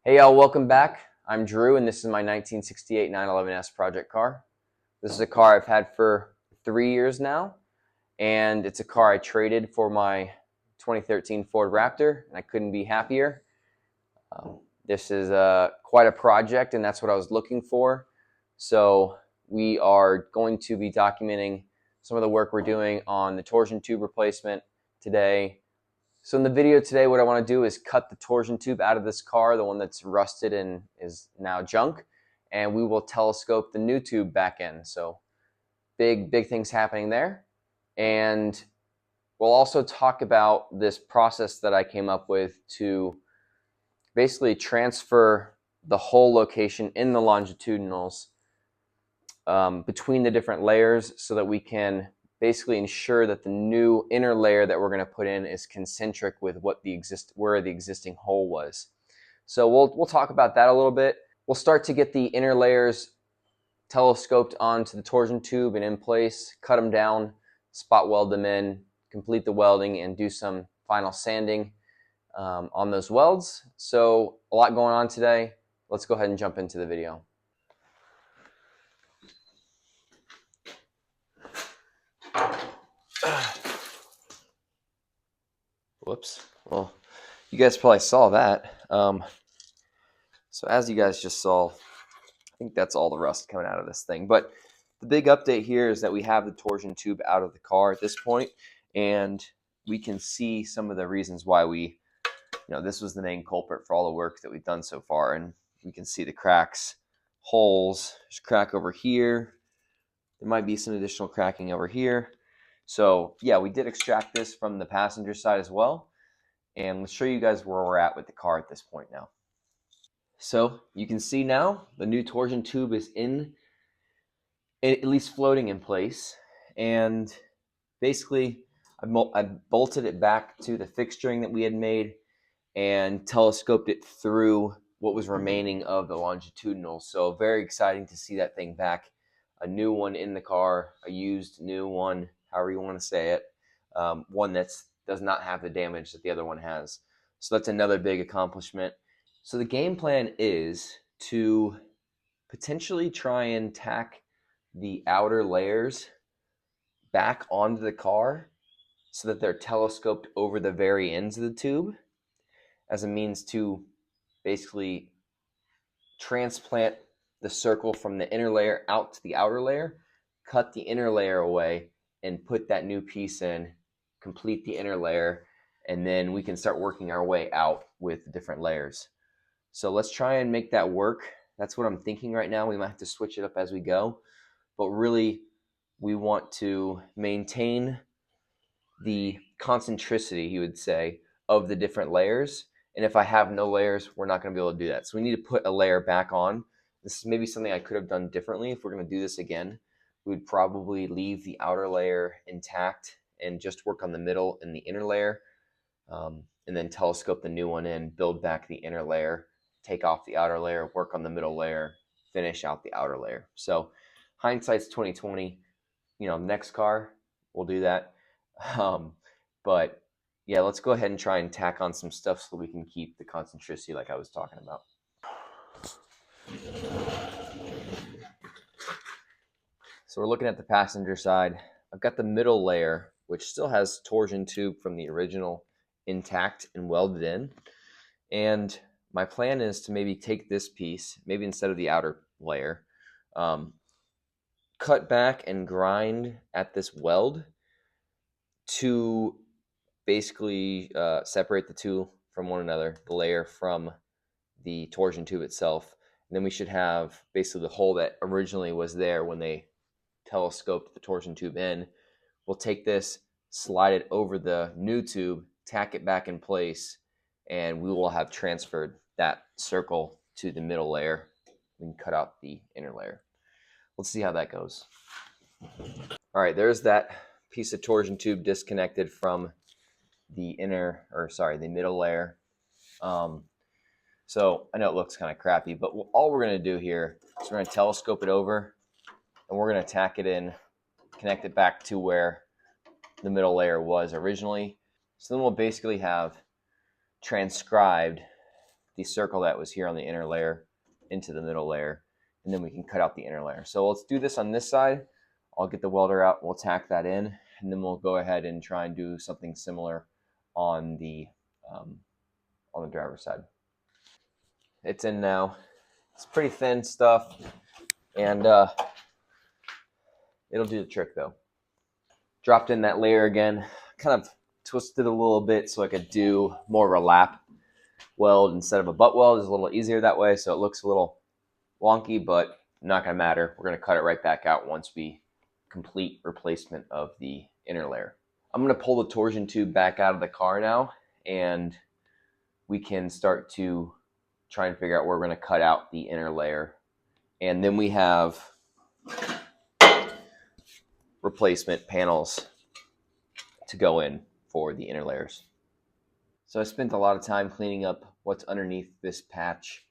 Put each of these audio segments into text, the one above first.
Hey y'all, welcome back. I'm Drew and this is my 1968 911S project car. This is a car I've had for 3 years now, and it's a car I traded for my 2013 Ford Raptor, and I couldn't be happier. This is quite a project, and that's what I was looking for. So we are going to be documenting some of the work we're doing on the torsion tube replacement today. So in the video today, what I want to do is cut the torsion tube out of this car, the one that's rusted and is now junk, and we will telescope the new tube back in. So big things happening there. And we'll also talk about this process that I came up with to basically transfer the whole location in the longitudinals between the different layers so that we can basically ensure that the new inner layer that we're going to put in is concentric with where the existing hole was. So we'll talk about that a little bit. We'll start to get the inner layers telescoped onto the torsion tube and in place, cut them down, spot weld them in, complete the welding, and do some final sanding on those welds. So a lot going on today. Let's go ahead and jump into the video. Whoops. Well, you guys probably saw that. So as you guys just saw, I think that's all the rust coming out of this thing. But the big update here is that we have the torsion tube out of the car at this point, and we can see some of the reasons why this was the main culprit for all the work that we've done so far. And we can see the cracks, holes. There's a crack over here. There might be some additional cracking over here. So yeah, we did extract this from the passenger side as well. And let's show you guys where we're at with the car at this point now. So you can see now the new torsion tube is at least floating in place. And basically I bolted it back to the fixturing that we had made and telescoped it through what was remaining of the longitudinal. So very exciting to see that thing back. A new one in the car, a used new one, however you want to say it, one that does not have the damage that the other one has. So that's another big accomplishment. So the game plan is to potentially try and tack the outer layers back onto the car so that they're telescoped over the very ends of the tube as a means to basically transplant the circle from the inner layer out to the outer layer, cut the inner layer away, and put that new piece in, complete the inner layer, and then we can start working our way out with the different layers. So let's try and make that work. That's what I'm thinking right now. We might have to switch it up as we go, but really we want to maintain the concentricity, you would say, of the different layers. And if I have no layers, we're not going to be able to do that. So we need to put a layer back on. This is maybe something I could have done differently. If we're going to do this again, we would probably leave the outer layer intact and just work on the middle and the inner layer, and then telescope the new one in, build back the inner layer, take off the outer layer, work on the middle layer, finish out the outer layer. So hindsight's 2020. Next car, we'll do that. But yeah, let's go ahead and try and tack on some stuff so we can keep the concentricity like I was talking about. So we're looking at the passenger side. I've got the middle layer, which still has torsion tube from the original intact and welded in. And my plan is to maybe take this piece, maybe instead of the outer layer, cut back and grind at this weld to basically separate the two from one another, the layer from the torsion tube itself. And then we should have basically the hole that originally was there when they telescoped the torsion tube in. We'll take this, slide it over the new tube, tack it back in place, and we will have transferred that circle to the middle layer. We can cut out the inner layer. Let's see how that goes. All right, there's that piece of torsion tube disconnected from the middle layer. So I know it looks kind of crappy, but all we're going to do here is we're going to telescope it over, and we're going to tack it in, connect it back to where the middle layer was originally. So then we'll basically have transcribed the circle that was here on the inner layer into the middle layer, and then we can cut out the inner layer. So let's do this on this side. I'll get the welder out, we'll tack that in, and then we'll go ahead and try and do something similar on the driver's side. It's in now. It's pretty thin stuff, and it'll do the trick though. Dropped in that layer again, kind of twisted a little bit so I could do more of a lap weld instead of a butt weld. It's a little easier that way, so it looks a little wonky, but not gonna matter. We're gonna cut it right back out once we complete replacement of the inner layer. I'm gonna pull the torsion tube back out of the car now, and we can start to try and figure out where we're gonna cut out the inner layer. And then we have replacement panels to go in for the inner layers. So I spent a lot of time cleaning up what's underneath this patch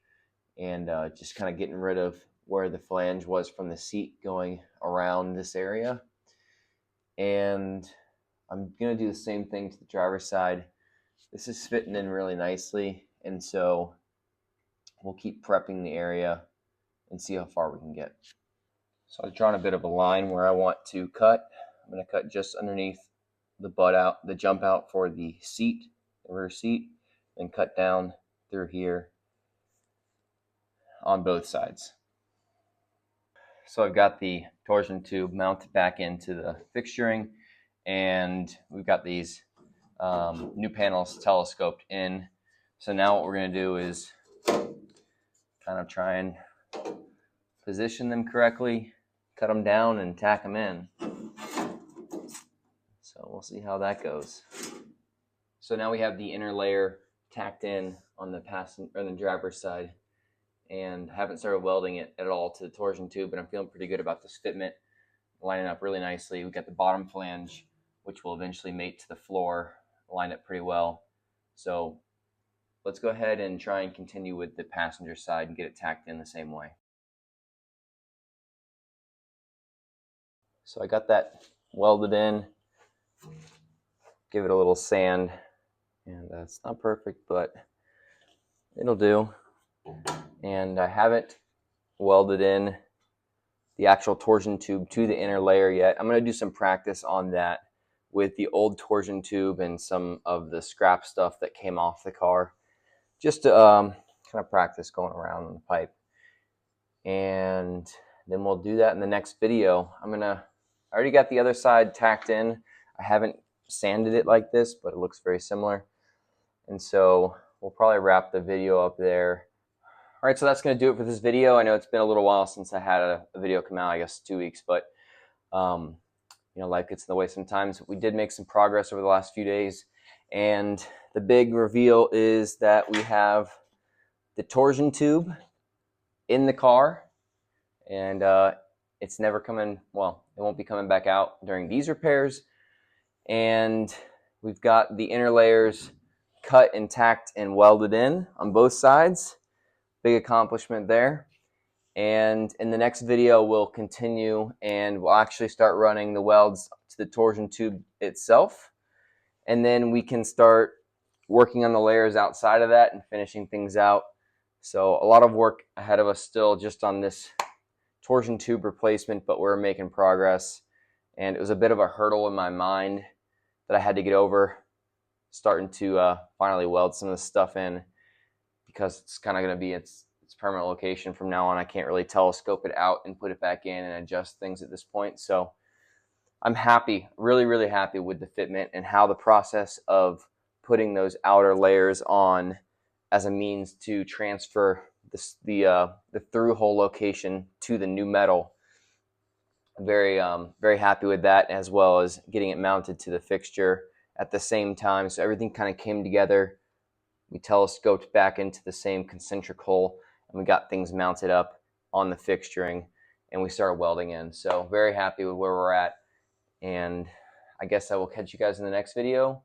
and just kind of getting rid of where the flange was from the seat going around this area. And I'm gonna do the same thing to the driver's side. This is fitting in really nicely, and so we'll keep prepping the area and see how far we can get. So I've drawn a bit of a line where I want to cut. I'm gonna cut just underneath the butt out, the jump out for the seat, the rear seat, and cut down through here on both sides. So I've got the torsion tube mounted back into the fixturing, and we've got these new panels telescoped in. So now what we're going to do is kind of try and position them correctly, cut them down, and tack them in. So we'll see how that goes. So now we have the inner layer tacked in on the passenger or the driver's side, and haven't started welding it at all to the torsion tube, but I'm feeling pretty good about this fitment, lining up really nicely. We've got the bottom flange, which will eventually mate to the floor, line up pretty well. So let's go ahead and try and continue with the passenger side and get it tacked in the same way. So I got that welded in, give it a little sand, and it's not perfect, but it'll do. And I haven't welded in the actual torsion tube to the inner layer yet. I'm going to do some practice on that with the old torsion tube and some of the scrap stuff that came off the car, just to kind of practice going around on the pipe. And then we'll do that in the next video. I already got the other side tacked in. I haven't sanded it like this, but it looks very similar. And so we'll probably wrap the video up there. All right, so that's going to do it for this video. I know it's been a little while since I had a video come out, I guess 2 weeks, but you know, life gets in the way sometimes. We did make some progress over the last few days, and the big reveal is that we have the torsion tube in the car, and it's never coming, well, it won't be coming back out during these repairs. And we've got the inner layers cut and tacked and welded in on both sides. Big accomplishment there. And in the next video, we'll continue and we'll actually start running the welds to the torsion tube itself. And then we can start working on the layers outside of that and finishing things out. So a lot of work ahead of us still just on this torsion tube replacement, but we're making progress. And it was a bit of a hurdle in my mind that I had to get over, starting to finally weld some of this stuff in, because it's kind of going to be its permanent location from now on. I can't really telescope it out and put it back in and adjust things at this point. So I'm happy, really, really happy with the fitment and how the process of putting those outer layers on as a means to transfer the through hole location to the new metal. Very happy with that, as well as getting it mounted to the fixture at the same time. So everything kind of came together. We telescoped back into the same concentric hole, and we got things mounted up on the fixturing, and we started welding in. So very happy with where we're at, and I guess I will catch you guys in the next video.